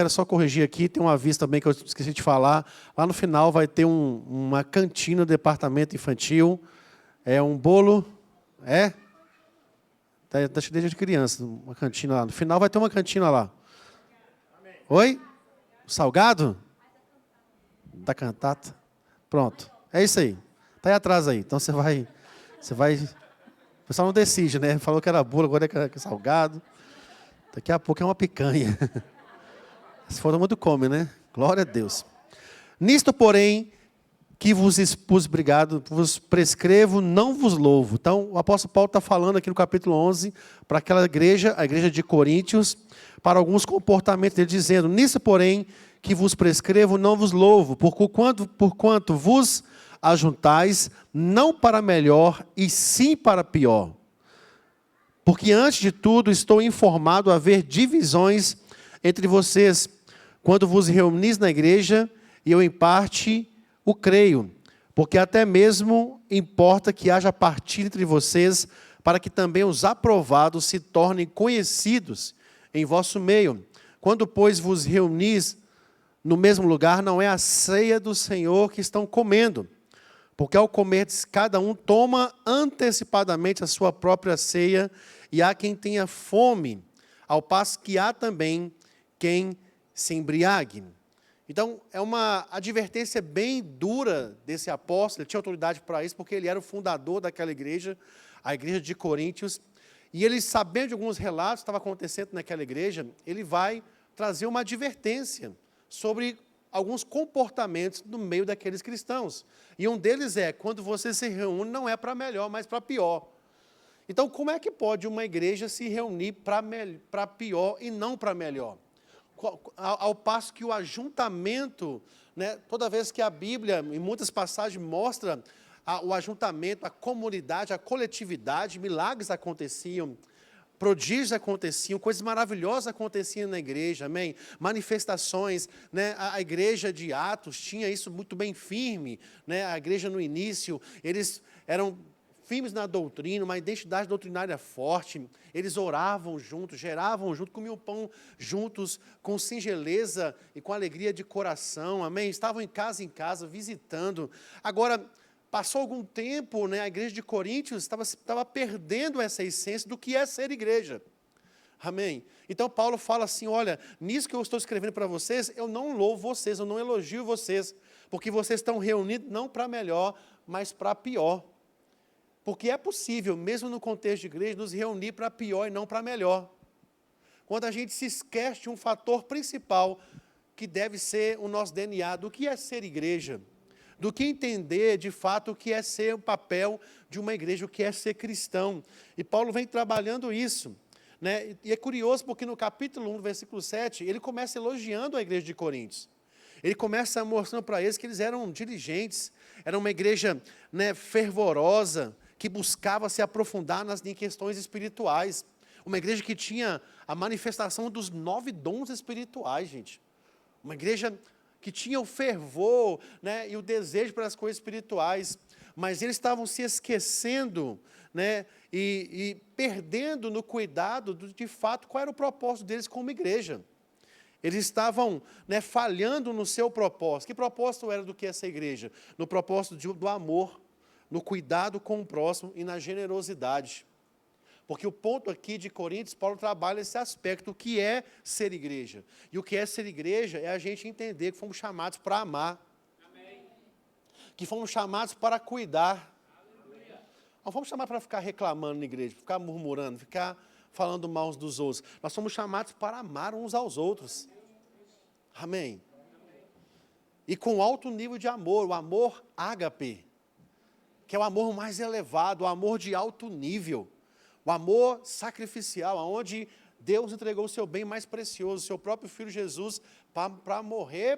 Era só corrigir aqui, tem um aviso também que eu esqueci de falar. Lá no final vai ter uma cantina do departamento infantil. É um bolo, da cheia de criança, uma cantina lá. No final vai ter uma cantina lá. Oi? Salgado? Da cantata? Pronto. É isso aí. Está aí atrás aí. Então você vai... O pessoal não decide, né? Falou que era bolo, agora é salgado. Daqui a pouco é uma picanha. Se for muito come, né? Glória a Deus. Nisto, porém, que vos expus, vos prescrevo, não vos louvo. Então, o apóstolo Paulo está falando aqui no capítulo 11, para aquela igreja, a igreja de Coríntios, para alguns comportamentos dele, dizendo, nisso, porém, que vos prescrevo, não vos louvo, porquanto vos ajuntais, não para melhor, e sim para pior. Porque, antes de tudo, estou informado a haver divisões entre vocês, quando vos reunis na igreja, e eu, em parte, o creio, porque até mesmo importa que haja partida entre vocês, para que também os aprovados se tornem conhecidos em vosso meio. Quando, pois, vos reunis no mesmo lugar, não é a ceia do Senhor que estão comendo, porque ao comer, cada um toma antecipadamente a sua própria ceia, e há quem tenha fome, ao passo que há também quem se embriague. Então, é uma advertência bem dura desse apóstolo. Ele tinha autoridade para isso, porque ele era o fundador daquela igreja, a igreja de Coríntios. E ele, sabendo de alguns relatos que estavam acontecendo naquela igreja, ele vai trazer uma advertência sobre alguns comportamentos no meio daqueles cristãos. E um deles é, quando você se reúne, não é para melhor, mas para pior. Então, como é que pode uma igreja se reunir para pior e não para melhor? Ao passo que o ajuntamento, né, toda vez que a Bíblia, em muitas passagens, mostra o ajuntamento, a comunidade, a coletividade, milagres aconteciam, prodígios aconteciam, coisas maravilhosas aconteciam na igreja, amém? Manifestações, né? A igreja de Atos tinha isso muito bem firme, né? A igreja no início, eles eram firmes na doutrina, uma identidade doutrinária forte, eles oravam juntos, geravam juntos, comiam pão juntos, com singeleza e com alegria de coração, amém? Estavam em casa, visitando. Agora, passou algum tempo, né, a igreja de Coríntios estava perdendo essa essência do que é ser igreja. Amém? Então, Paulo fala assim, olha, nisso que eu estou escrevendo para vocês, eu não louvo vocês, eu não elogio vocês, porque vocês estão reunidos não para melhor, mas para pior. Porque é possível, mesmo no contexto de igreja, nos reunir para pior e não para melhor. Quando a gente se esquece de um fator principal, que deve ser o nosso DNA, do que é ser igreja, do que entender, de fato, o que é ser o papel de uma igreja, o que é ser cristão. E Paulo vem trabalhando isso, né? E é curioso porque no capítulo 1, versículo 7, ele começa elogiando a igreja de Coríntios. Ele começa mostrando para eles que eles eram diligentes, era uma igreja, né, fervorosa, que buscava se aprofundar em questões espirituais. Uma igreja que tinha a manifestação dos 9 dons espirituais, gente. Uma igreja que tinha o fervor, né, e o desejo pelas coisas espirituais. Mas eles estavam se esquecendo, né, e perdendo no cuidado de fato qual era o propósito deles como igreja. Eles estavam, né, falhando no seu propósito. Que propósito era do que essa igreja? No propósito do amor, no cuidado com o próximo e na generosidade. Porque o ponto aqui de Coríntios, Paulo trabalha esse aspecto, o que é ser igreja. E o que é ser igreja é a gente entender que fomos chamados para amar. Amém. Que fomos chamados para cuidar. Aleluia. Não fomos chamados para ficar reclamando na igreja, ficar murmurando, ficar falando mal uns dos outros. Nós somos chamados para amar uns aos outros. Amém. E com alto nível de amor, o amor ágape, que é o amor mais elevado, o amor de alto nível, o amor sacrificial, onde Deus entregou o seu bem mais precioso, o seu próprio Filho Jesus, para morrer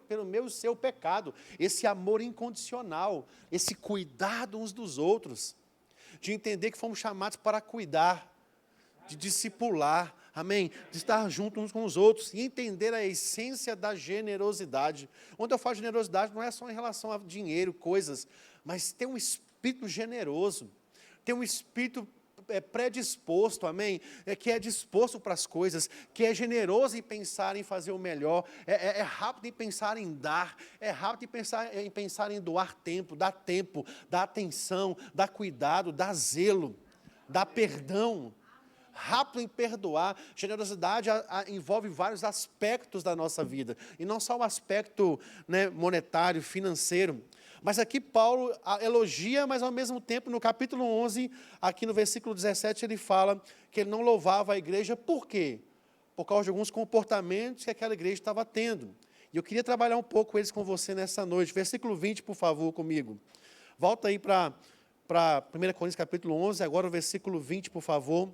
pelo meu e seu pecado. Esse amor incondicional, esse cuidado uns dos outros, de entender que fomos chamados para cuidar, de discipular, amém? De estar juntos uns com os outros e entender a essência da generosidade. Quando eu falo de generosidade, não é só em relação a dinheiro, coisas, mas ter um espírito generoso, ter um espírito predisposto, amém? Que é disposto para as coisas, que é generoso em pensar em fazer o melhor, é rápido em pensar em dar, é rápido em pensar em doar tempo, dar atenção, dar cuidado, dar zelo, dar perdão. Rápido em perdoar. Generosidade envolve vários aspectos da nossa vida, e não só o aspecto, né, monetário, financeiro. Mas aqui Paulo elogia, mas ao mesmo tempo, no capítulo 11, aqui no versículo 17, ele fala que ele não louvava a igreja. Por quê? Por causa de alguns comportamentos que aquela igreja estava tendo. E eu queria trabalhar um pouco eles com você nessa noite. Versículo 20, por favor, comigo. Volta aí para 1 Coríntios capítulo 11, agora o versículo 20, por favor.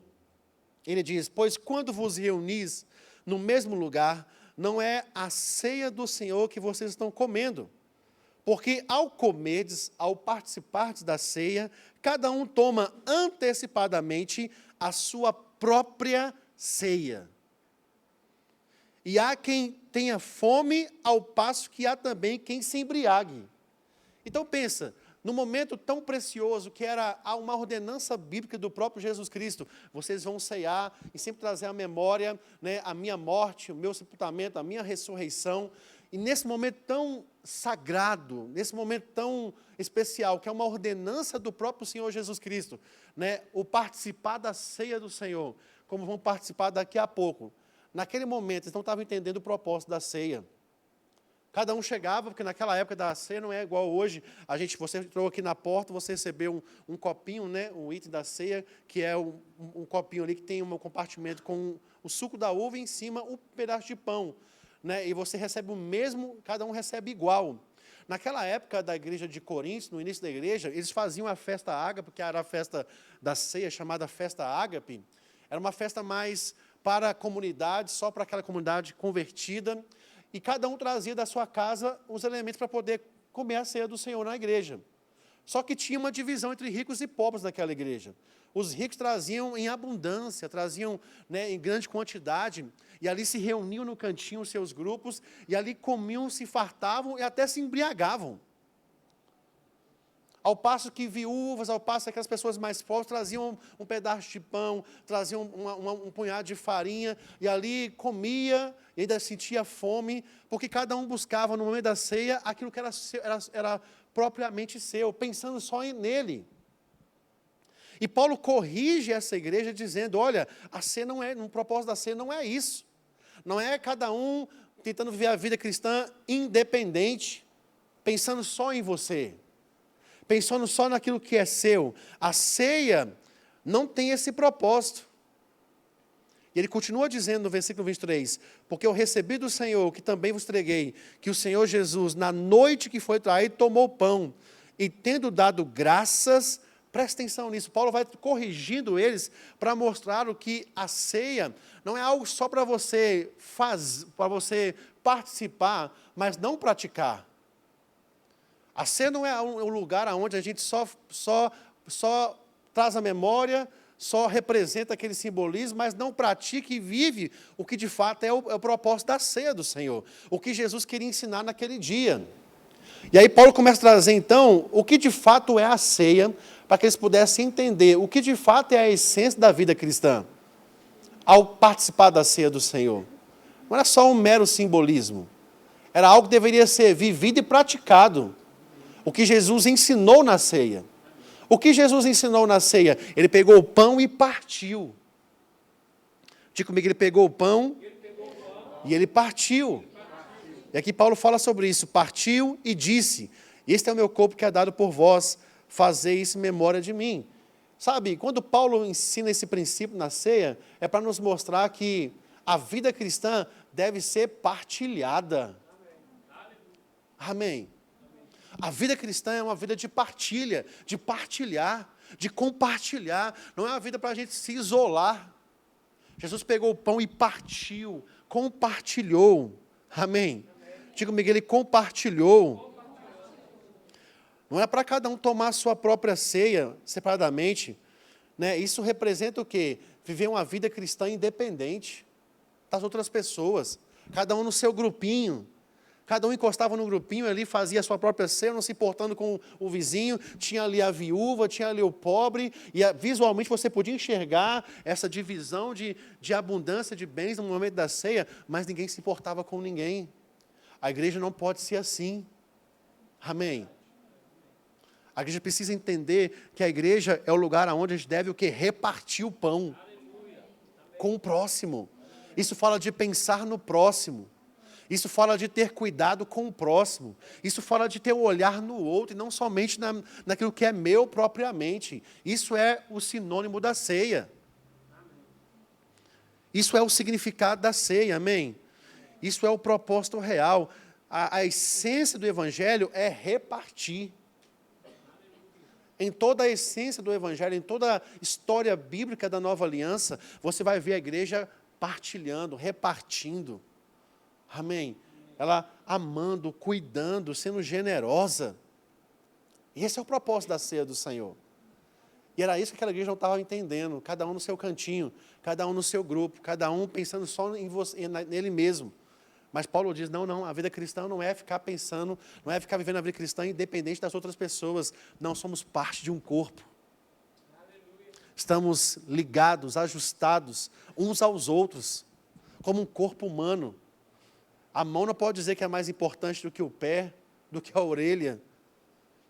Ele diz: pois quando vos reunis no mesmo lugar, não é a ceia do Senhor que vocês estão comendo. Porque ao comerdes, ao participardes da ceia, cada um toma antecipadamente a sua própria ceia. E há quem tenha fome, ao passo que há também quem se embriague. Então pensa, no momento tão precioso que era uma ordenança bíblica do próprio Jesus Cristo, vocês vão ceiar e sempre trazer à memória, né, a minha morte, o meu sepultamento, a minha ressurreição. E nesse momento tão sagrado, nesse momento tão especial, que é uma ordenança do próprio Senhor Jesus Cristo, né, o participar da ceia do Senhor, como vão participar daqui a pouco. Naquele momento, eles não estavam entendendo o propósito da ceia. Cada um chegava, porque naquela época da ceia não é igual hoje. Você entrou aqui na porta, você recebeu um copinho, né, um item da ceia, que é um copinho ali que tem um compartimento com o suco da uva e em cima um pedaço de pão. Né, e você recebe o mesmo, cada um recebe igual. Naquela época da igreja de Corinto, no início da igreja, eles faziam a festa ágape, que era a festa da ceia, chamada festa ágape. Era uma festa mais para a comunidade, só para aquela comunidade convertida. E cada um trazia da sua casa os elementos para poder comer a ceia do Senhor na igreja. Só que tinha uma divisão entre ricos e pobres naquela igreja. Os ricos traziam em abundância, traziam, né, em grande quantidade, e ali se reuniam no cantinho os seus grupos, e ali comiam, se fartavam e até se embriagavam. Ao passo que viúvas, ao passo que aquelas pessoas mais pobres traziam um pedaço de pão, traziam um punhado de farinha, e ali comia, e ainda sentia fome, porque cada um buscava no momento da ceia aquilo que era propriamente seu, pensando só nele. E Paulo corrige essa igreja dizendo: olha, a ceia não é, no propósito da ceia não é isso. Não é cada um tentando viver a vida cristã independente, pensando só em você, pensando só naquilo que é seu. A ceia não tem esse propósito. E ele continua dizendo no versículo 23, porque eu recebi do Senhor, que também vos entreguei, que o Senhor Jesus, na noite que foi traído, tomou o pão, e tendo dado graças, presta atenção nisso, Paulo vai corrigindo eles para mostrar o que a ceia não é algo só para você para você participar, mas não praticar. A ceia não é um lugar onde a gente só traz a memória, só representa aquele simbolismo, mas não pratica e vive o que de fato é o propósito da ceia do Senhor, o que Jesus queria ensinar naquele dia. E aí Paulo começa a trazer então o que de fato é a ceia, para que eles pudessem entender o que de fato é a essência da vida cristã, ao participar da ceia do Senhor. Não era só um mero simbolismo, era algo que deveria ser vivido e praticado. O que Jesus ensinou na ceia. O que Jesus ensinou na ceia? Ele pegou o pão e partiu. Diga comigo, ele pegou o pão e ele partiu. E aqui Paulo fala sobre isso. Partiu e disse: este é o meu corpo que é dado por vós, fazei isso em memória de mim. Sabe, quando Paulo ensina esse princípio na ceia, é para nos mostrar que a vida cristã deve ser partilhada. Amém. A vida cristã é uma vida de partilha, de partilhar, de compartilhar. Não é uma vida para a gente se isolar. Jesus pegou o pão e partiu, compartilhou. Amém? Diga comigo, ele compartilhou. Não é para cada um tomar a sua própria ceia separadamente. Né? Isso representa o quê? Viver uma vida cristã independente das outras pessoas. Cada um no seu grupinho. Cada um encostava no grupinho ali, fazia a sua própria ceia, não se importando com o vizinho. Tinha ali a viúva, tinha ali o pobre. E visualmente você podia enxergar essa divisão de abundância de bens no momento da ceia, mas ninguém se importava com ninguém. A igreja não pode ser assim. Amém? A igreja precisa entender que a igreja é o lugar onde a gente deve o quê? Repartir o pão com o próximo. Isso fala de pensar no próximo. Isso fala de ter cuidado com o próximo. Isso fala de ter o olhar no outro e não somente naquilo que é meu propriamente. Isso é o sinônimo da ceia. Isso é o significado da ceia, amém? Isso é o propósito real. A essência do Evangelho é repartir. Em toda a essência do Evangelho, em toda a história bíblica da Nova Aliança, você vai ver a igreja partilhando, repartindo. Amém? Ela amando, cuidando, sendo generosa. E esse é o propósito da ceia do Senhor. E era isso que aquela igreja não estava entendendo. Cada um no seu cantinho, cada um no seu grupo, cada um pensando só em você, nele mesmo. Mas Paulo diz, não, a vida cristã não é ficar pensando, não é ficar vivendo a vida cristã independente das outras pessoas. Não, somos parte de um corpo. Estamos ligados, ajustados uns aos outros, como um corpo humano. A mão não pode dizer que é mais importante do que o pé, do que a orelha.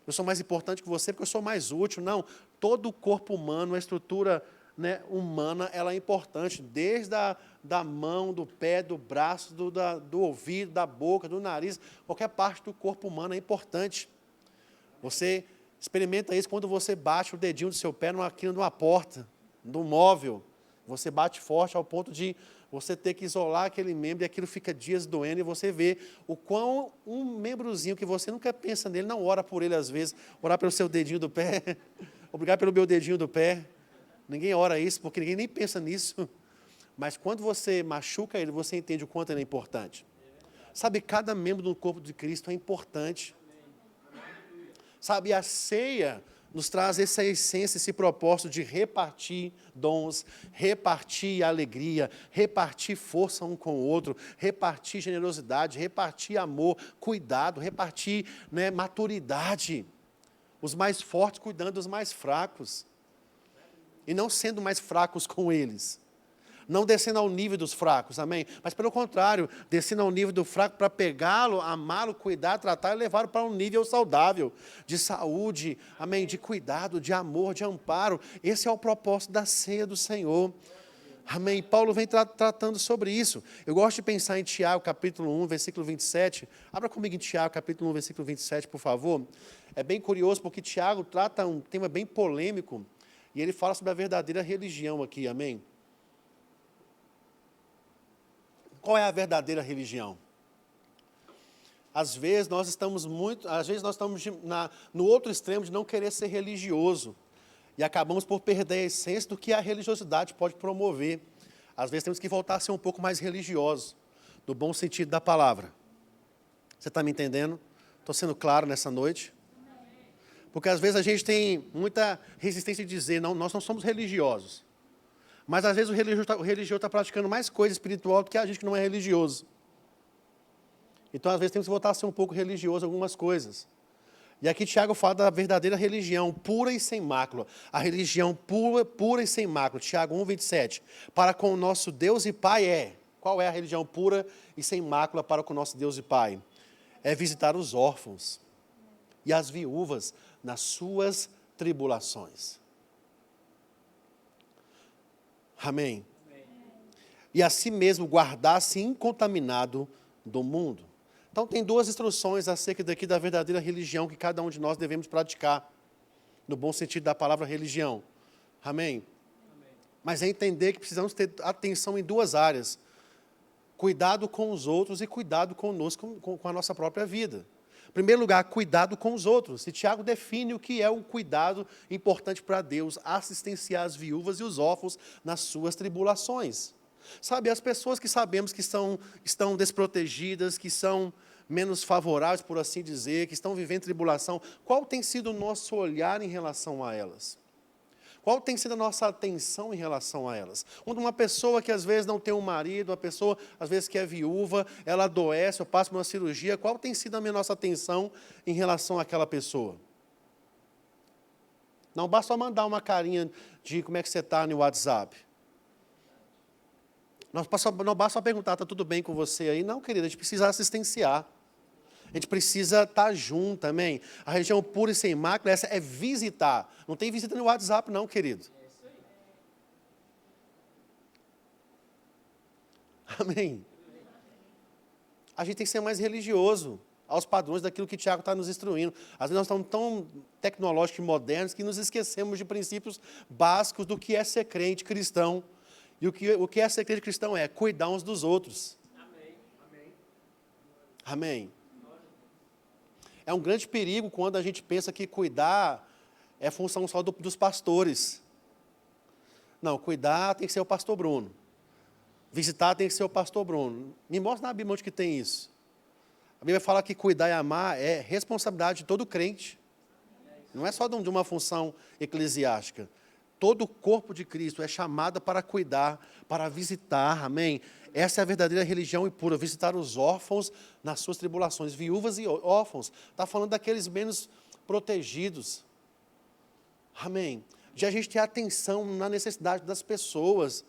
Eu sou mais importante que você porque eu sou mais útil. Não, todo o corpo humano, a estrutura humana, ela é importante. Desde da mão, do pé, do braço, do ouvido, da boca, do nariz. Qualquer parte do corpo humano é importante. Você experimenta isso quando você bate o dedinho do seu pé numa quina de uma porta, de um móvel. Você bate forte ao ponto de você ter que isolar aquele membro e aquilo fica dias doendo e você vê o quão um membrozinho que você nunca pensa nele, não ora por ele às vezes, orar pelo seu dedinho do pé, obrigado pelo meu dedinho do pé. Ninguém ora isso porque ninguém nem pensa nisso. Mas quando você machuca ele, você entende o quanto ele é importante. Sabe, cada membro do corpo de Cristo é importante. Sabe, a ceia nos traz essa essência, esse propósito de repartir dons, repartir alegria, repartir força um com o outro, repartir generosidade, repartir amor, cuidado, repartir maturidade. Os mais fortes cuidando dos mais fracos. E não sendo mais fracos com eles. Não descendo ao nível dos fracos, amém? Mas pelo contrário, descendo ao nível do fraco para pegá-lo, amá-lo, cuidar, tratar e levá-lo para um nível saudável, de saúde, amém? De cuidado, de amor, de amparo. Esse é o propósito da ceia do Senhor. Amém? Paulo vem tratando sobre isso. Eu gosto de pensar em Tiago, capítulo 1, versículo 27. Abra comigo em Tiago, capítulo 1, versículo 27, por favor. É bem curioso, porque Tiago trata um tema bem polêmico, e ele fala sobre a verdadeira religião aqui, amém? Qual é a verdadeira religião? Às vezes nós estamos no outro extremo de não querer ser religioso. E acabamos por perder a essência do que a religiosidade pode promover. Às vezes temos que voltar a ser um pouco mais religiosos, no bom sentido da palavra. Você está me entendendo? Estou sendo claro nessa noite? Porque às vezes a gente tem muita resistência de dizer, não, nós não somos religiosos. Mas às vezes o religioso está praticando mais coisa espiritual do que a gente que não é religioso. Então às vezes temos que voltar a ser um pouco religioso em algumas coisas. E aqui Tiago fala da verdadeira religião, pura e sem mácula. A religião pura e sem mácula. Tiago 1, 27. Para com o nosso Deus e Pai é. Qual é a religião pura e sem mácula para com o nosso Deus e Pai? É visitar os órfãos e as viúvas nas suas tribulações. Amém? E assim mesmo guardar-se incontaminado do mundo. Então tem duas instruções acerca daqui da verdadeira religião que cada um de nós devemos praticar. No bom sentido da palavra religião. Amém? Mas é entender que precisamos ter atenção em duas áreas. Cuidado com os outros e cuidado conosco, com a nossa própria vida. Em primeiro lugar, cuidado com os outros. E Tiago define o que é um cuidado importante para Deus, assistenciar as viúvas e os órfãos nas suas tribulações. Sabe, as pessoas que sabemos que estão desprotegidas, que são menos favoráveis, por assim dizer, que estão vivendo tribulação, qual tem sido o nosso olhar em relação a elas? Qual tem sido a nossa atenção em relação a elas? Uma pessoa que às vezes não tem um marido, uma pessoa às vezes que é viúva, ela adoece, eu passo por uma cirurgia, qual tem sido a nossa atenção em relação àquela pessoa? Não basta só mandar uma carinha de como é que você está no WhatsApp. Não basta só perguntar, está tudo bem com você aí? Não, querida, a gente precisa assistenciar. A gente precisa estar junto, amém? A religião pura e sem mácula, essa é visitar. Não tem visita no WhatsApp não, querido. Amém? A gente tem que ser mais religioso aos padrões daquilo que Tiago está nos instruindo. Às vezes nós estamos tão tecnológicos e modernos que nos esquecemos de princípios básicos do que é ser crente cristão. E o que é ser crente cristão é cuidar uns dos outros. Amém? É um grande perigo quando a gente pensa que cuidar é função só dos pastores. Não, cuidar tem que ser o pastor Bruno. Visitar tem que ser o pastor Bruno. Me mostra na Bíblia onde que tem isso. A Bíblia fala que cuidar e amar é responsabilidade de todo crente. Não é só de uma função eclesiástica. Todo o corpo de Cristo é chamado para cuidar, para visitar, amém? Essa é a verdadeira religião e pura, visitar os órfãos nas suas tribulações, viúvas e órfãos. Está falando daqueles menos protegidos. Amém? De a gente ter atenção na necessidade das pessoas.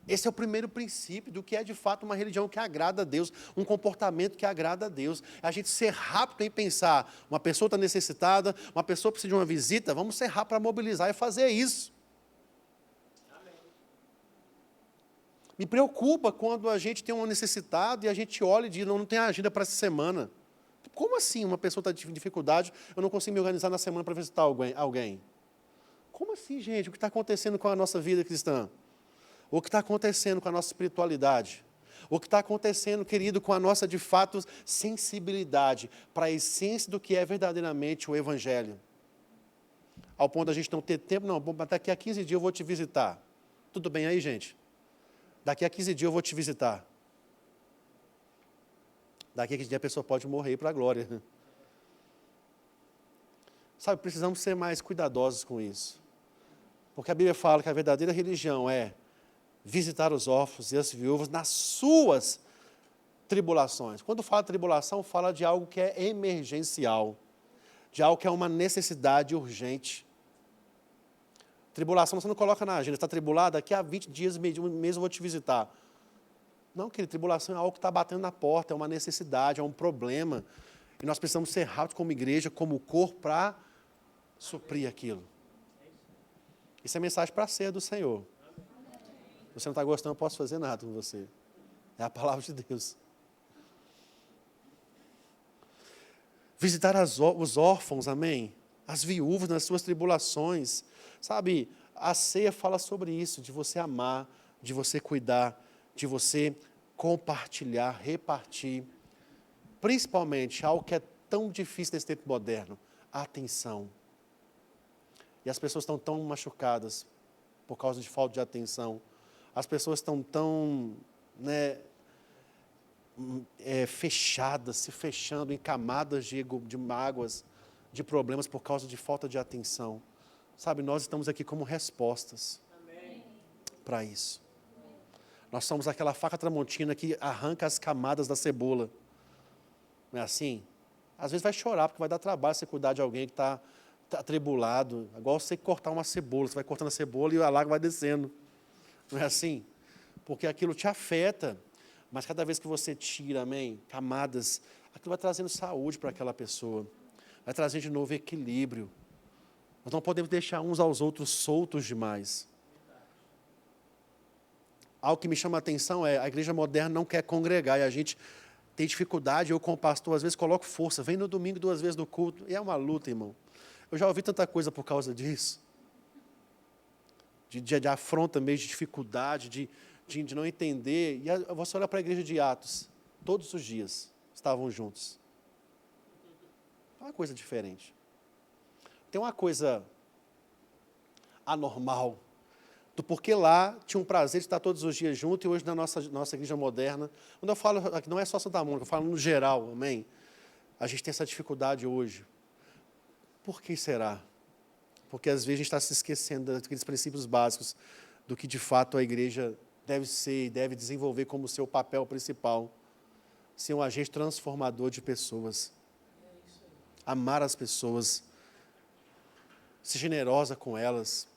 Esse é o primeiro princípio do que é de fato uma religião que agrada a Deus, um comportamento que agrada a Deus. A gente ser rápido em pensar, uma pessoa está necessitada, uma pessoa precisa de uma visita, vamos ser rápidos para mobilizar e fazer isso. Me preocupa quando a gente tem um necessitado e a gente olha e diz, não tem agenda para essa semana. Como assim uma pessoa está em dificuldade, eu não consigo me organizar na semana para visitar alguém? Como assim, gente? O que está acontecendo com a nossa vida cristã? O que está acontecendo com a nossa espiritualidade? O que está acontecendo, querido, com a nossa, de fato, sensibilidade para a essência do que é verdadeiramente o Evangelho? Ao ponto da gente não ter tempo, não, daqui a 15 dias eu vou te visitar. Tudo bem aí, gente? Daqui a 15 dias eu vou te visitar. Daqui a 15 dias a pessoa pode morrer para a glória. Sabe, precisamos ser mais cuidadosos com isso. Porque a Bíblia fala que a verdadeira religião é visitar os órfãos e as viúvas nas suas tribulações. Quando fala tribulação, fala de algo que é emergencial, de algo que é uma necessidade urgente. Tribulação você não coloca na agenda, está tribulado, daqui a 20 dias, mês eu vou te visitar. Não, querido, tribulação é algo que está batendo na porta, é uma necessidade, é um problema. E nós precisamos ser rápidos como igreja, como corpo, para suprir aquilo. Isso é mensagem para a ceia do Senhor. Se você não está gostando, eu não posso fazer nada com você. É a palavra de Deus. Visitar os órfãos, amém? As viúvas nas suas tribulações. Sabe, a ceia fala sobre isso, de você amar, de você cuidar, de você compartilhar, repartir. Principalmente, algo que é tão difícil nesse tempo moderno, a atenção. E as pessoas estão tão machucadas por causa de falta de atenção. As pessoas estão tão fechadas, se fechando em camadas de mágoas, de problemas por causa de falta de atenção. Sabe, nós estamos aqui como respostas para isso. Nós somos aquela faca tramontina que arranca as camadas da cebola. Não é assim? Às vezes vai chorar, porque vai dar trabalho você cuidar de alguém que está atribulado. Igual você cortar uma cebola, você vai cortando a cebola e a lágrima vai descendo. Não é assim? Porque aquilo te afeta. Mas cada vez que você tira, amém, camadas, aquilo vai trazendo saúde para aquela pessoa. Vai trazer de novo equilíbrio. Nós não podemos deixar uns aos outros soltos demais. Algo que me chama a atenção é a igreja moderna não quer congregar e a gente tem dificuldade. Eu, como pastor, às vezes coloco força. Vem no domingo 2 vezes no culto. E é uma luta, irmão. Eu já ouvi tanta coisa por causa disso. De afronta mesmo, de dificuldade, de não entender. E você olha para a igreja de Atos. Todos os dias estavam juntos. É uma coisa diferente. Tem uma coisa anormal do porquê lá tinha um prazer de estar todos os dias juntos e hoje na nossa igreja moderna, quando eu falo aqui, não é só Santa Mônica, eu falo no geral, amém? A gente tem essa dificuldade hoje. Por que será? porque às vezes a gente está se esquecendo daqueles princípios básicos do que de fato a igreja deve ser e deve desenvolver como seu papel principal. Ser um agente transformador de pessoas. Amar as pessoas. Ser generosa com elas.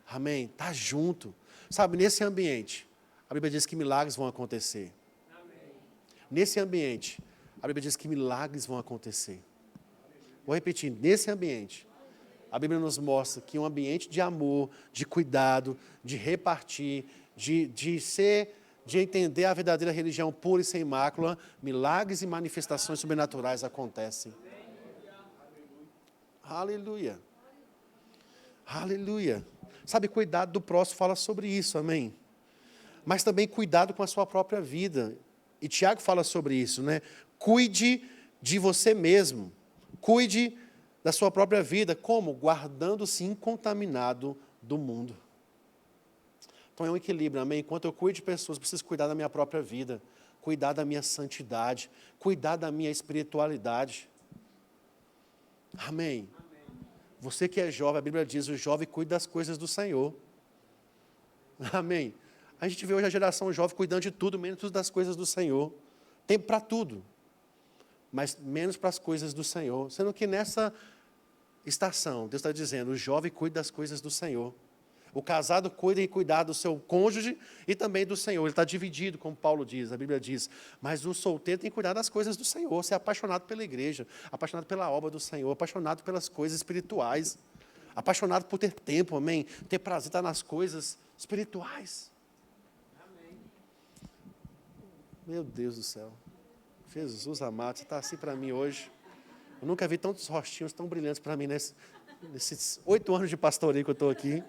Amém? Estar junto. Sabe, nesse ambiente, a Bíblia diz que milagres vão acontecer. Nesse ambiente, a Bíblia diz que milagres vão acontecer. Vou repetir, nesse ambiente, a Bíblia nos mostra que um ambiente de amor, de cuidado, de repartir, de entender a verdadeira religião pura e sem mácula, milagres e manifestações sobrenaturais acontecem. Aleluia. Aleluia. Sabe, cuidado do próximo fala sobre isso, amém? Mas também cuidado com a sua própria vida. E Tiago fala sobre isso, né? Cuide de você mesmo. Cuide da sua própria vida. Como? Guardando-se incontaminado do mundo. Então é um equilíbrio, amém? Enquanto eu cuido de pessoas, preciso cuidar da minha própria vida. Cuidar da minha santidade. Cuidar da minha espiritualidade. Amém? Você que é jovem, a Bíblia diz, o jovem cuida das coisas do Senhor. Amém? A gente vê hoje a geração jovem cuidando de tudo, menos das coisas do Senhor. Tempo para tudo, mas menos para as coisas do Senhor. Sendo que nessa estação, Deus está dizendo, o jovem cuida das coisas do Senhor. O casado cuida e cuidar do seu cônjuge e também do Senhor. Ele está dividido, como Paulo diz, a Bíblia diz. Mas o solteiro tem que cuidar das coisas do Senhor, ser apaixonado pela igreja, apaixonado pela obra do Senhor, apaixonado pelas coisas espirituais, apaixonado por ter tempo, amém? Ter prazer estar nas coisas espirituais. Amém. Meu Deus do céu. Jesus amado, você está assim para mim hoje. Eu nunca vi tantos rostinhos tão brilhantes para mim nesses 8 anos de pastoreio que eu estou aqui.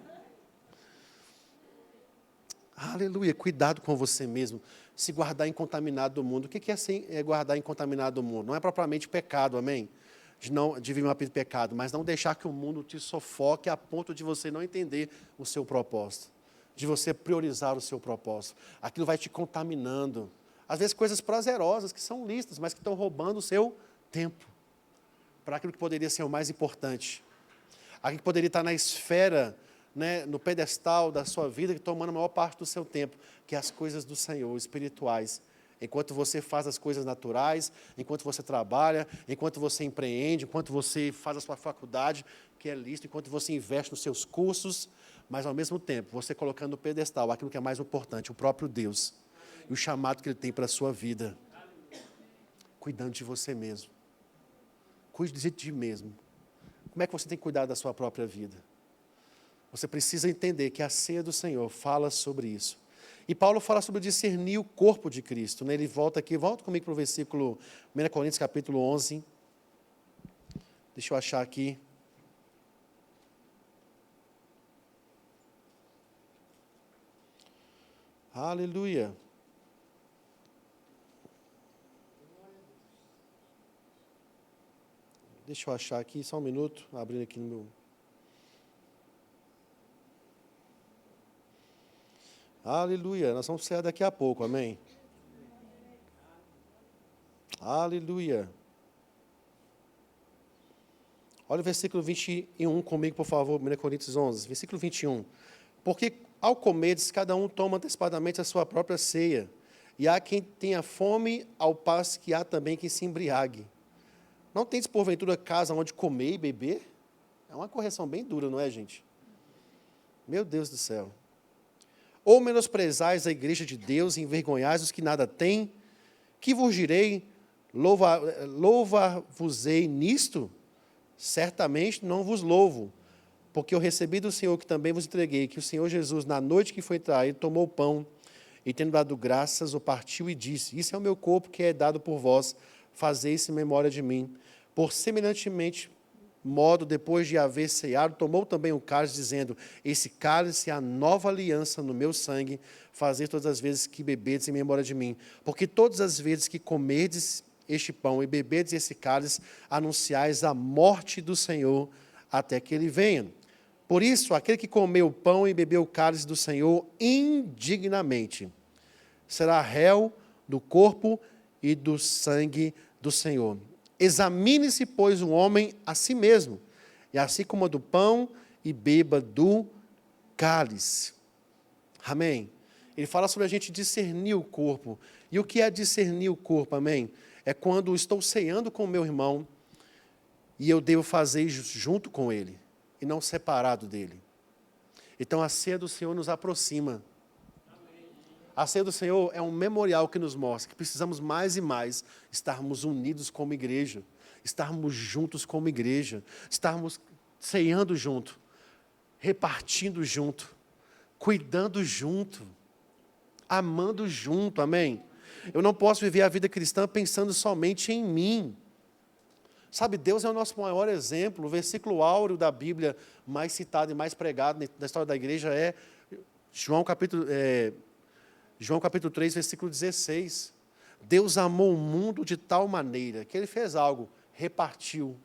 Aleluia, cuidado com você mesmo, se guardar incontaminado do mundo. O que é assim, guardar incontaminado do mundo? Não é propriamente pecado, amém? De viver uma vida de pecado, mas não deixar que o mundo te sufoque a ponto de você não entender o seu propósito, de você priorizar o seu propósito. Aquilo vai te contaminando. Às vezes coisas prazerosas, que são listas, mas que estão roubando o seu tempo, para aquilo que poderia ser o mais importante. Aquilo que poderia estar na esfera, né, no pedestal da sua vida, que tomando a maior parte do seu tempo, que é as coisas do Senhor, espirituais. Enquanto você faz as coisas naturais, enquanto você trabalha, enquanto você empreende, enquanto você faz a sua faculdade, que é lícito, enquanto você investe nos seus cursos, mas ao mesmo tempo, você colocando no pedestal aquilo que é mais importante, o próprio Deus, e o chamado que Ele tem para a sua vida. Cuidando de você mesmo. Cuide de ti mesmo. Como é que você tem que cuidar da sua própria vida? Você precisa entender que a ceia do Senhor fala sobre isso. E Paulo fala sobre discernir o corpo de Cristo. Né? Ele volta comigo para o versículo 1 Coríntios, capítulo 11. Deixa eu achar aqui. Aleluia. Deixa eu achar aqui, só um minuto, abrindo aqui no meu... Aleluia, nós vamos cear daqui a pouco, amém? Aleluia. Olha o versículo 21 comigo, por favor, 1 Coríntios 11, versículo 21. Porque ao comerdes, cada um toma antecipadamente a sua própria ceia, e há quem tenha fome, ao passo que há também quem se embriague. Não tendes, porventura, casa onde comer e beber? É uma correção bem dura, não é, gente? Meu Deus do céu. Ou menosprezais a igreja de Deus e envergonhais os que nada têm? Que vos direi? Louvar-vos-ei nisto? Certamente não vos louvo, porque eu recebi do Senhor que também vos entreguei, que o Senhor Jesus, na noite que foi traído, tomou o pão, e tendo dado graças, o partiu e disse, isso é o meu corpo que é dado por vós, fazei isso em memória de mim. Por semelhantemente modo, depois de haver ceado, tomou também o cálice, dizendo, esse cálice é a nova aliança no meu sangue, fazer todas as vezes que bebedes em memória de mim. Porque todas as vezes que comerdes este pão e bebedes esse cálice, anunciais a morte do Senhor até que Ele venha. Por isso, aquele que comeu o pão e bebeu o cálice do Senhor indignamente, será réu do corpo e do sangue do Senhor. Examine-se, pois, o homem a si mesmo, e assim como do pão e beba do cálice. Amém? Ele fala sobre a gente discernir o corpo. E o que é discernir o corpo, amém? É quando estou ceando com o meu irmão e eu devo fazer junto com ele e não separado dele. Então a ceia do Senhor nos aproxima. A ceia do Senhor é um memorial que nos mostra que precisamos mais e mais estarmos unidos como igreja, estarmos juntos como igreja, estarmos ceando junto, repartindo junto, cuidando junto, amando junto, amém? Eu não posso viver a vida cristã pensando somente em mim. Sabe, Deus é o nosso maior exemplo. O versículo áureo da Bíblia mais citado e mais pregado na história da igreja é João capítulo 3, versículo 16. Deus amou o mundo de tal maneira que Ele fez algo, repartiu.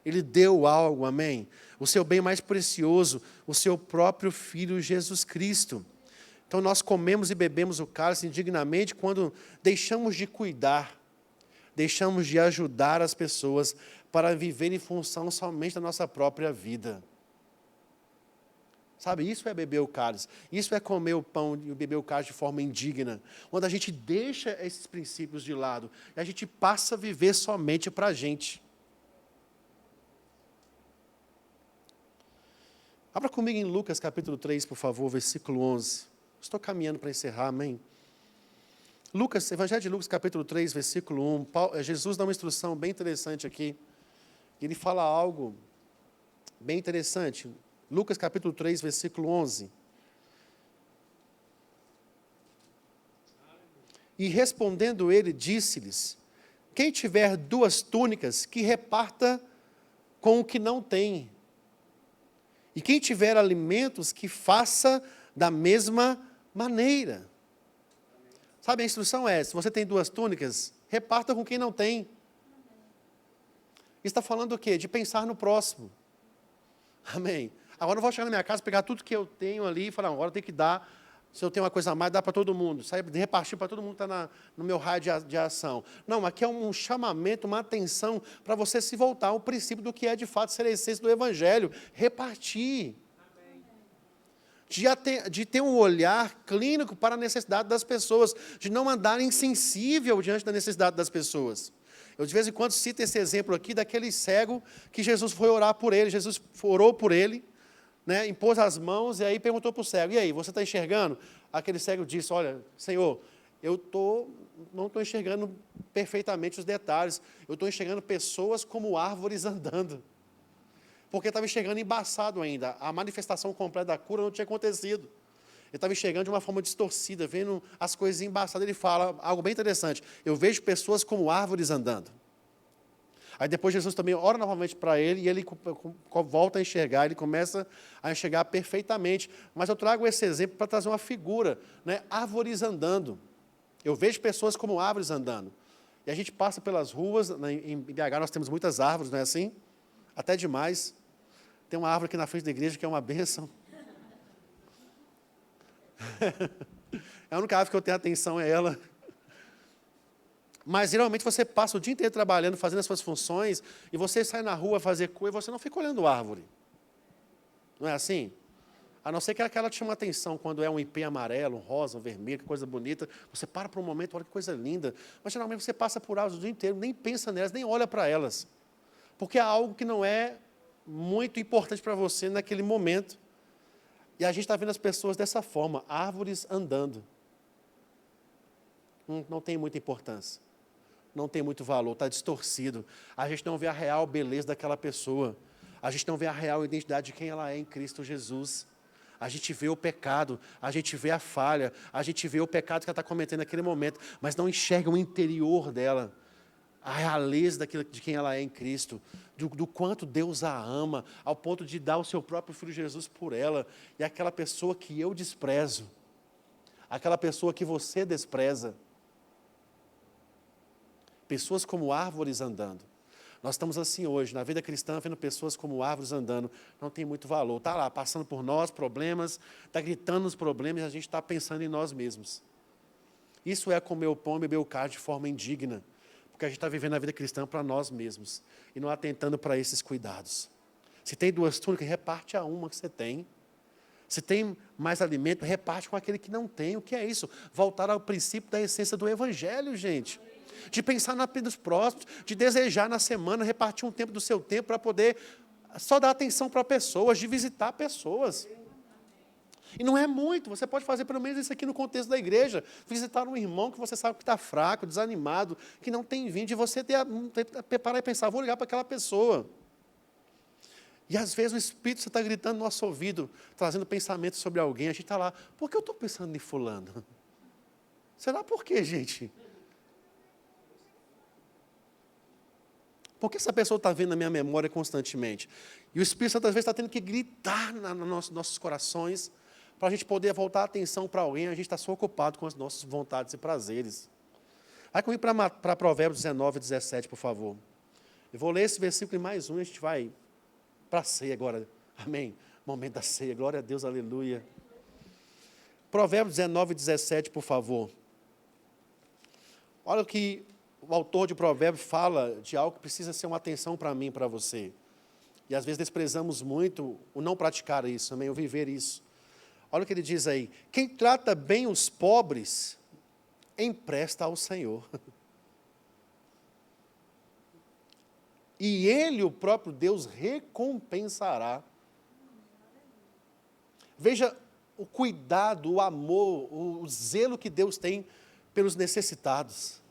Ele deu algo, amém? O seu bem mais precioso, o seu próprio Filho Jesus Cristo. Então nós comemos e bebemos o cálice indignamente quando deixamos de cuidar, deixamos de ajudar as pessoas para viver em função somente da nossa própria vida. Sabe, isso é beber o cálice, isso é comer o pão e beber o cálice de forma indigna, quando a gente deixa esses princípios de lado e a gente passa a viver somente para a gente. Abra comigo em Lucas capítulo 3, por favor, versículo 11. Estou caminhando para encerrar, amém? Lucas, Evangelho de Lucas capítulo 3, versículo 1. Jesus dá uma instrução bem interessante aqui. Ele fala algo bem interessante. Lucas capítulo 3, versículo 11. E respondendo ele, disse-lhes: quem tiver 2 túnicas, que reparta com o que não tem. E quem tiver alimentos, que faça da mesma maneira. Sabe, a instrução é, se você tem 2 túnicas, reparta com quem não tem. Está falando o quê? De pensar no próximo. Amém. Agora eu vou chegar na minha casa, pegar tudo que eu tenho ali e falar, agora eu tenho que dar, se eu tenho uma coisa a mais, dá para todo mundo. Sair, repartir para todo mundo que está no meu raio de ação. Não, aqui é um chamamento, uma atenção para você se voltar ao princípio do que é de fato ser a essência do Evangelho. Repartir. De ter um olhar clínico para a necessidade das pessoas, de não andar insensível diante da necessidade das pessoas. Eu, de vez em quando, cito esse exemplo aqui daquele cego que Jesus foi orar por ele. Jesus orou por ele, né, impôs as mãos e aí perguntou para o cego, e aí, você está enxergando? Aquele cego disse, olha, Senhor, eu não estou enxergando perfeitamente os detalhes, eu estou enxergando pessoas como árvores andando. Porque estava enxergando embaçado ainda. A manifestação completa da cura não tinha acontecido. Ele estava enxergando de uma forma distorcida, vendo as coisas embaçadas. Ele fala algo bem interessante. Eu vejo pessoas como árvores andando. Aí depois Jesus também ora novamente para ele, e ele volta a enxergar, ele começa a enxergar perfeitamente. Mas eu trago esse exemplo para trazer uma figura, né? Árvores andando. Eu vejo pessoas como árvores andando. E a gente passa pelas ruas, em BH nós temos muitas árvores, não é assim? Até demais. Tem uma árvore aqui na frente da igreja que é uma bênção. É a única árvore que eu tenho atenção, é ela. Mas, geralmente, você passa o dia inteiro trabalhando, fazendo as suas funções, e você sai na rua fazer coisa, e você não fica olhando árvore. Não é assim? A não ser que aquela te chama atenção, quando é um ipê amarelo, um rosa, um vermelho, que coisa bonita. Você para por um momento, olha que coisa linda. Mas, geralmente, você passa por árvores o dia inteiro, nem pensa nelas, nem olha para elas. Porque é algo que não é muito importante para você naquele momento. E a gente está vendo as pessoas dessa forma, árvores andando. Não tem muita importância. Não tem muito valor, está distorcido. A gente não vê a real beleza daquela pessoa. A gente não vê a real identidade de quem ela é em Cristo Jesus. A gente vê o pecado, a gente vê a falha, a gente vê o pecado que ela está cometendo naquele momento, mas não enxerga o interior dela. A realeza de quem ela é em Cristo, do quanto Deus a ama, ao ponto de dar o seu próprio Filho Jesus por ela, e aquela pessoa que eu desprezo, aquela pessoa que você despreza, pessoas como árvores andando. Nós estamos assim hoje, na vida cristã, vendo pessoas como árvores andando, não tem muito valor, está lá, passando por nós, problemas, está gritando nos problemas, e a gente está pensando em nós mesmos. Isso é comer o pão e beber o cálice de forma indigna, porque a gente está vivendo a vida cristã para nós mesmos, e não atentando para esses cuidados. Se tem 2 túnicas, reparte a uma que você tem. Se tem mais alimento, reparte com aquele que não tem. O que é isso? Voltar ao princípio da essência do Evangelho, gente. De pensar na vida dos próximos, de desejar na semana, repartir um tempo do seu tempo para poder só dar atenção para pessoas, de visitar pessoas. E não é muito, você pode fazer pelo menos isso aqui no contexto da igreja. Visitar um irmão que você sabe que está fraco, desanimado, que não tem vindo, e você parar e pensar, vou ligar para aquela pessoa. E às vezes o Espírito está gritando no nosso ouvido, trazendo pensamentos sobre alguém, a gente está lá, por que eu estou pensando em fulano? Será por quê, gente? Por que essa pessoa está vindo na minha memória constantemente? E o Espírito Santo às vezes está tendo que gritar nos nossos corações, para a gente poder voltar a atenção para alguém, a gente está só ocupado com as nossas vontades e prazeres. Vai comigo para Provérbios 19, 17, por favor. Eu vou ler esse versículo e mais um, e a gente vai para a ceia agora. Amém? Momento da ceia, glória a Deus, aleluia. Provérbios 19, 17, por favor. Olha o que o autor de Provérbios fala de algo que precisa ser uma atenção para mim e para você. E às vezes desprezamos muito o não praticar isso, amém? O viver isso. Olha o que ele diz aí. Quem trata bem os pobres, empresta ao Senhor. E Ele, o próprio Deus, recompensará. Veja o cuidado, o amor, o zelo que Deus tem pelos necessitados.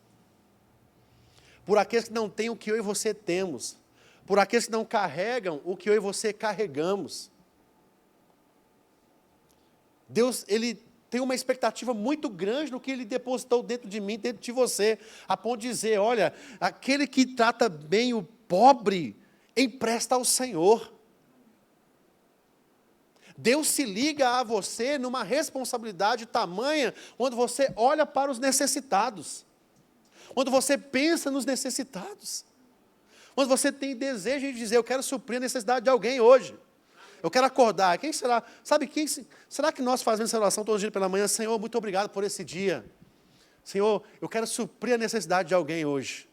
Por aqueles que não têm o que eu e você temos. Por aqueles que não carregam o que eu e você carregamos. Deus, Ele tem uma expectativa muito grande no que Ele depositou dentro de mim, dentro de você, a ponto de dizer, olha, aquele que trata bem o pobre, empresta ao Senhor. Deus se liga a você numa responsabilidade tamanha, quando você olha para os necessitados, quando você pensa nos necessitados, quando você tem desejo de dizer, eu quero suprir a necessidade de alguém hoje. Eu quero acordar. Quem será? Sabe quem? Será que nós fazemos essa oração todos os dias pela manhã? Senhor, muito obrigado por esse dia. Senhor, eu quero suprir a necessidade de alguém hoje.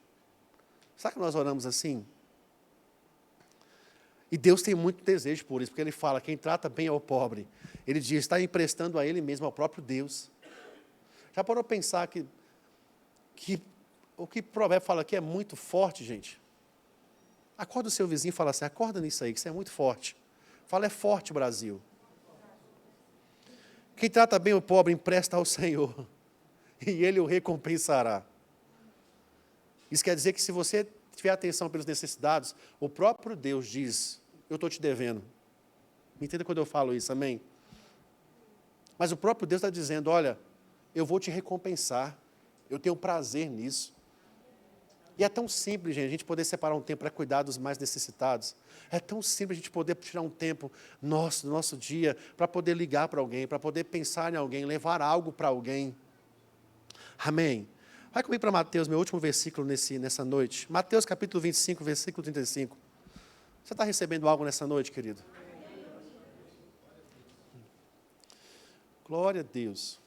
Será que nós oramos assim? E Deus tem muito desejo por isso, porque Ele fala, quem trata bem ao pobre, Ele diz, está emprestando a Ele mesmo, ao próprio Deus. Já parou para pensar que o que o provérbio fala aqui é muito forte, gente? Acorda o seu vizinho e fala assim, acorda nisso aí, que isso é muito forte. Fala, é forte, Brasil. Quem trata bem o pobre, empresta ao Senhor, e Ele o recompensará. Isso quer dizer que se você tiver atenção pelos necessitados, o próprio Deus diz, eu estou te devendo. Me entenda quando eu falo isso, amém? Mas o próprio Deus está dizendo, olha, eu vou te recompensar, eu tenho prazer nisso. E é tão simples, gente, a gente poder separar um tempo para cuidar dos mais necessitados. É tão simples a gente poder tirar um tempo do nosso dia, para poder ligar para alguém, para poder pensar em alguém, levar algo para alguém. Amém? Vai comigo para Mateus, meu último versículo nessa noite. Mateus capítulo 25, versículo 35. Você está recebendo algo nessa noite, querido? Glória a Deus.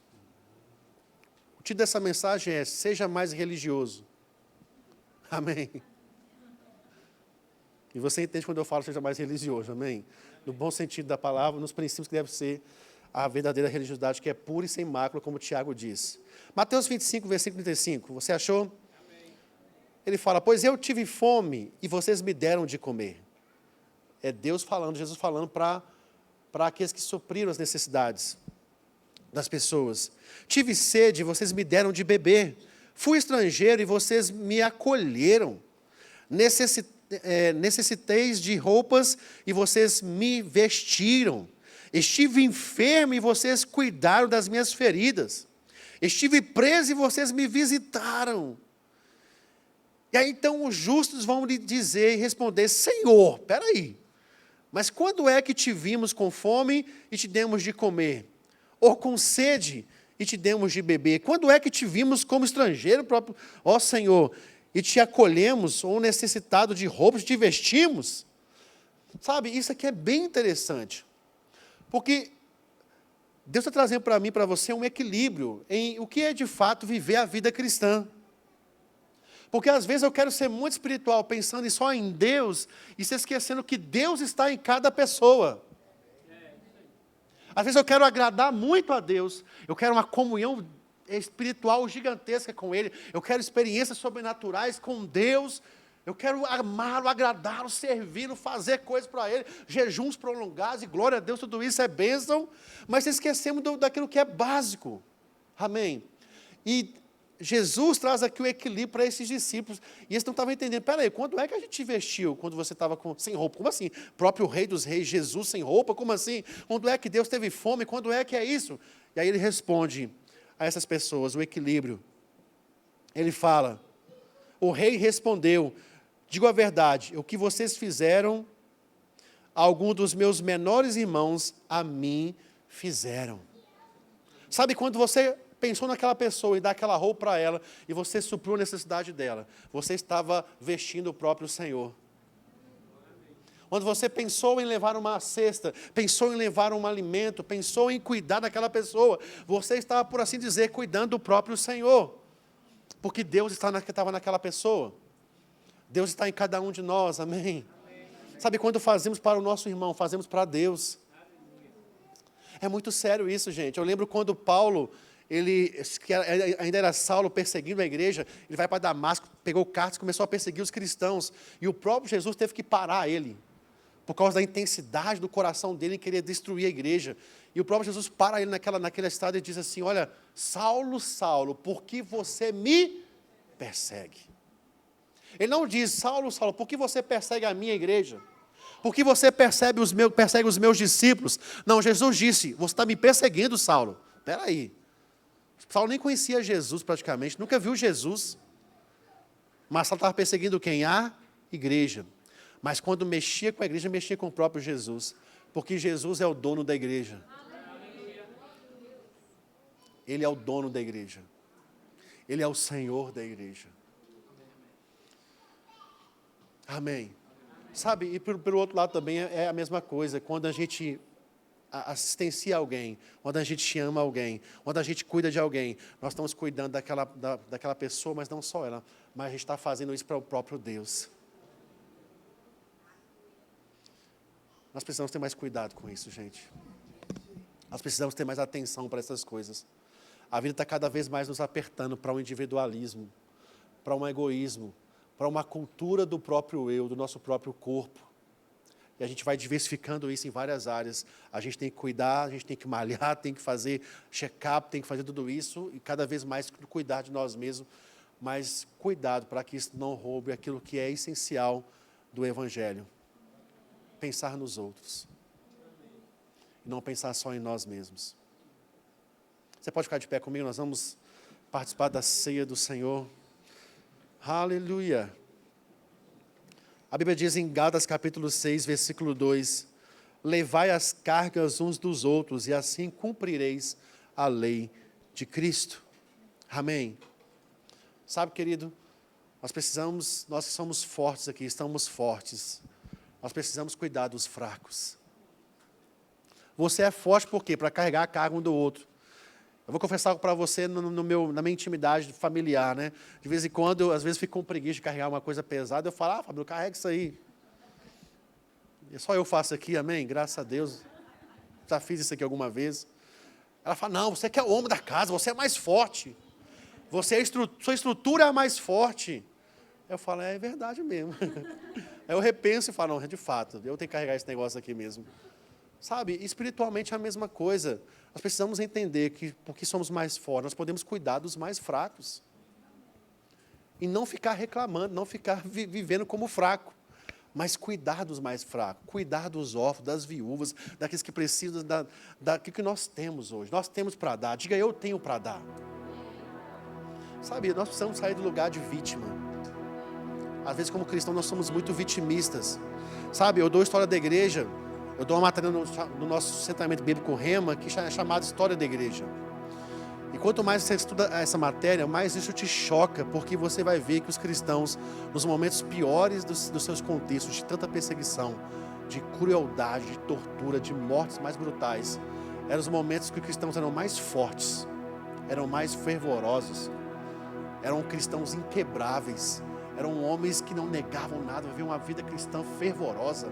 O título dessa mensagem é, seja mais religioso. Amém. E você entende quando eu falo seja mais religioso, amém? No bom sentido da palavra, nos princípios que deve ser a verdadeira religiosidade, que é pura e sem mácula, como o Tiago diz. Mateus 25, versículo 35, você achou? Amém. Ele fala, pois eu tive fome e vocês me deram de comer. É Deus falando, Jesus falando para aqueles que supriram as necessidades das pessoas. Tive sede e vocês me deram de beber. Fui estrangeiro e vocês me acolheram. Necessitei de roupas e vocês me vestiram. Estive enfermo e vocês cuidaram das minhas feridas. Estive preso e vocês me visitaram. E aí então os justos vão lhe dizer e responder, Senhor, espera aí, mas quando é que te vimos com fome e te demos de comer? Ou com sede e te demos de beber? Quando é que te vimos como estrangeiro, próprio, ó Senhor, e te acolhemos, ou necessitado de roupas, te vestimos? Sabe, isso aqui é bem interessante, porque Deus está trazendo para mim e para você um equilíbrio em o que é de fato viver a vida cristã. Porque às vezes eu quero ser muito espiritual, pensando só em Deus, e se esquecendo que Deus está em cada pessoa. Às vezes eu quero agradar muito a Deus, eu quero uma comunhão espiritual gigantesca com Ele, eu quero experiências sobrenaturais com Deus, eu quero amá-lo, agradá-lo, servi-lo, fazer coisas para Ele, jejuns prolongados, e glória a Deus, tudo isso é bênção, mas esquecemos daquilo que é básico. Amém? E Jesus traz aqui o equilíbrio para esses discípulos, e eles não estavam entendendo, peraí, quando é que a gente vestiu, quando você estava sem roupa? Como assim? Próprio Rei dos Reis, Jesus sem roupa? Como assim? Quando é que Deus teve fome? Quando é que é isso? E aí ele responde a essas pessoas, o equilíbrio. Ele fala, o rei respondeu, digo a verdade, o que vocês fizeram, algum dos meus menores irmãos a mim fizeram. Sabe quando você pensou naquela pessoa e dá aquela roupa para ela, e você supriu a necessidade dela, você estava vestindo o próprio Senhor. Quando você pensou em levar uma cesta, pensou em levar um alimento, pensou em cuidar daquela pessoa, você estava, por assim dizer, cuidando do próprio Senhor. Porque Deus estava naquela pessoa. Deus está em cada um de nós, amém? Sabe, quando fazemos para o nosso irmão, fazemos para Deus. É muito sério isso, gente. Eu lembro quando Paulo, que ainda era Saulo, perseguindo a igreja, ele vai para Damasco, pegou cartas e começou a perseguir os cristãos. E o próprio Jesus teve que parar ele, por causa da intensidade do coração dele em querer destruir a igreja. E o próprio Jesus para ele naquela estrada e diz assim, olha, Saulo, Saulo, por que você me persegue? Ele não diz, Saulo, Saulo, por que você persegue a minha igreja? Por que você persegue os meus discípulos? Não, Jesus disse, você está me perseguindo, Saulo. Espera aí. Saulo nem conhecia Jesus praticamente, nunca viu Jesus. Mas Saulo estava perseguindo quem? A igreja. Mas quando mexia com a igreja, mexia com o próprio Jesus. Porque Jesus é o dono da igreja. Ele é o dono da igreja. Ele é o Senhor da igreja. Amém. Sabe, e pelo outro lado também é a mesma coisa. Quando a gente assistencia alguém, quando a gente ama alguém, quando a gente cuida de alguém, nós estamos cuidando daquela pessoa, mas não só ela, mas a gente está fazendo isso para o próprio Deus. Nós precisamos ter mais cuidado com isso, gente. Nós precisamos ter mais atenção para essas coisas. A vida está cada vez mais nos apertando para um individualismo, para um egoísmo, para uma cultura do próprio eu, do nosso próprio corpo. E a gente vai diversificando isso em várias áreas. A gente tem que cuidar, a gente tem que malhar, tem que fazer check-up, tem que fazer tudo isso, e cada vez mais cuidar de nós mesmos. Mas cuidado para que isso não roube aquilo que é essencial do Evangelho. Pensar nos outros. E não pensar só em nós mesmos. Você pode ficar de pé comigo? Nós vamos participar da ceia do Senhor. Aleluia. A Bíblia diz em Gálatas capítulo 6, versículo 2, levai as cargas uns dos outros, e assim cumprireis a lei de Cristo. Amém. Sabe, querido, nós que somos fortes aqui, estamos fortes. Nós precisamos cuidar dos fracos. Você é forte por quê? Para carregar a carga um do outro. Eu vou confessar algo para você na minha intimidade familiar, né? De vez em quando, às vezes fico com preguiça de carregar uma coisa pesada, eu falo, Fábio, carrega isso aí. E só eu faço aqui, amém? Graças a Deus. Já fiz isso aqui alguma vez. Ela fala, não, você que é o homem da casa, você é mais forte. Sua estrutura é mais forte. Eu falo, é verdade mesmo. Aí eu repenso e falo, não, de fato, eu tenho que carregar esse negócio aqui mesmo. Sabe, espiritualmente é a mesma coisa. Nós precisamos entender que, porque somos mais fortes, nós podemos cuidar dos mais fracos. E não ficar reclamando, não ficar vivendo como fraco. Mas cuidar dos mais fracos, cuidar dos órfãos, das viúvas, daqueles que precisam daquilo que nós temos hoje. Nós temos para dar, diga eu tenho para dar. Sabe, nós precisamos sair do lugar de vítima. Às vezes, como cristãos, nós somos muito vitimistas. Sabe, eu dou a história da igreja, eu dou uma matéria no nosso assentamento bíblico Rema, que é chamada História da Igreja. E quanto mais você estuda essa matéria, mais isso te choca, porque você vai ver que os cristãos, nos momentos piores dos seus contextos, de tanta perseguição, de crueldade, de tortura, de mortes mais brutais, eram os momentos que os cristãos eram mais fortes, eram mais fervorosos. Eram cristãos inquebráveis. Eram homens que não negavam nada, viviam uma vida cristã fervorosa.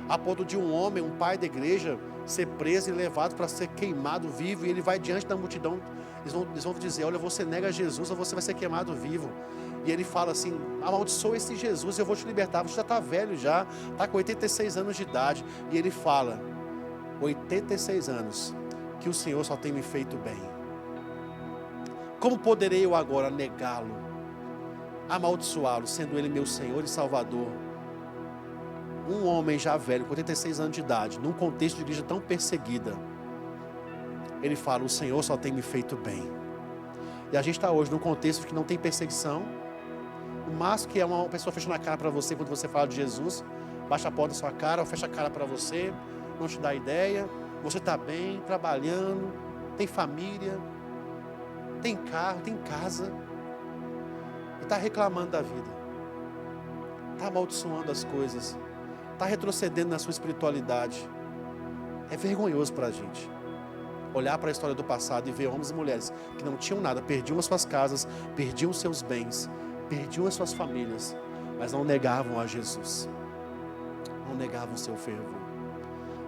A ponto de um homem, um pai da igreja, ser preso e levado para ser queimado vivo. E ele vai diante da multidão. Eles vão dizer: olha, você nega Jesus ou você vai ser queimado vivo. E ele fala assim: amaldiçoa esse Jesus, eu vou te libertar. Você já está velho já, está com 86 anos de idade. E ele fala: 86 anos, que o Senhor só tem me feito bem. Como poderei eu agora negá-lo, amaldiçoá-lo, sendo Ele meu Senhor e Salvador? Um homem já velho, com 86 anos de idade, num contexto de igreja tão perseguida, ele fala: o Senhor só tem me feito bem. E a gente está hoje num contexto que não tem perseguição. O máximo que é uma pessoa fechando a cara para você quando você fala de Jesus, baixa a porta da sua cara, ou fecha a cara para você, não te dá ideia. Você está bem, trabalhando, tem família, tem carro, tem casa, e está reclamando da vida, está amaldiçoando as coisas, está retrocedendo na sua espiritualidade. É vergonhoso para a gente olhar para a história do passado e ver homens e mulheres que não tinham nada, perdiam as suas casas, perdiam os seus bens, perdiam as suas famílias, mas não negavam a Jesus, não negavam o seu fervor.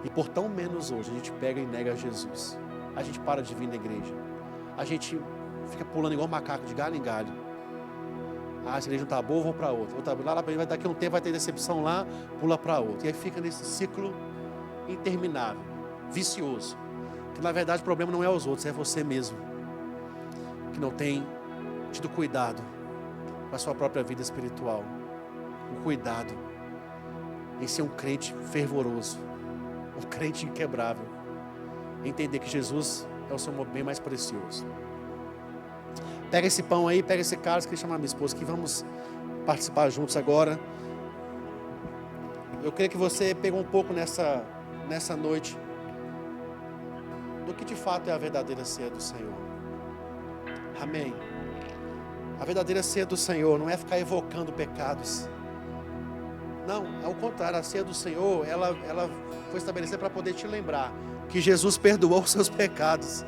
E por tão menos hoje a gente pega e nega a Jesus. A gente para de vir na igreja, a gente fica pulando igual macaco de galho em galho. Essa igreja não está boa, vou para outra. Lá daqui a um tempo vai ter decepção lá, pula para outra. E aí fica nesse ciclo interminável, vicioso. Que na verdade o problema não é os outros, é você mesmo, que não tem tido cuidado com a sua própria vida espiritual. O cuidado em ser um crente fervoroso, um crente inquebrável. Entender que Jesus é o seu bem mais precioso. Pega esse pão aí, pega esse cálice, que eu chamar minha esposa, que vamos participar juntos agora. Eu creio que você pegou um pouco nessa noite do que de fato é a verdadeira ceia do Senhor. Amém. A verdadeira ceia do Senhor não é ficar evocando pecados. Não, ao contrário, a ceia do Senhor, ela foi estabelecida para poder te lembrar que Jesus perdoou os seus pecados,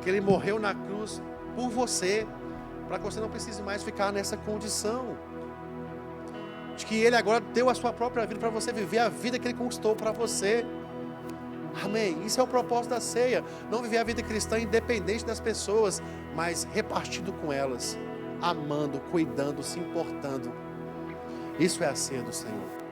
que Ele morreu na cruz por você, para que você não precise mais ficar nessa condição, de que Ele agora deu a sua própria vida para você viver a vida que Ele conquistou para você. Amém. Isso é o propósito da ceia. Não viver a vida cristã independente das pessoas, mas repartido com elas, amando, cuidando, se importando. Isso é a ceia do Senhor.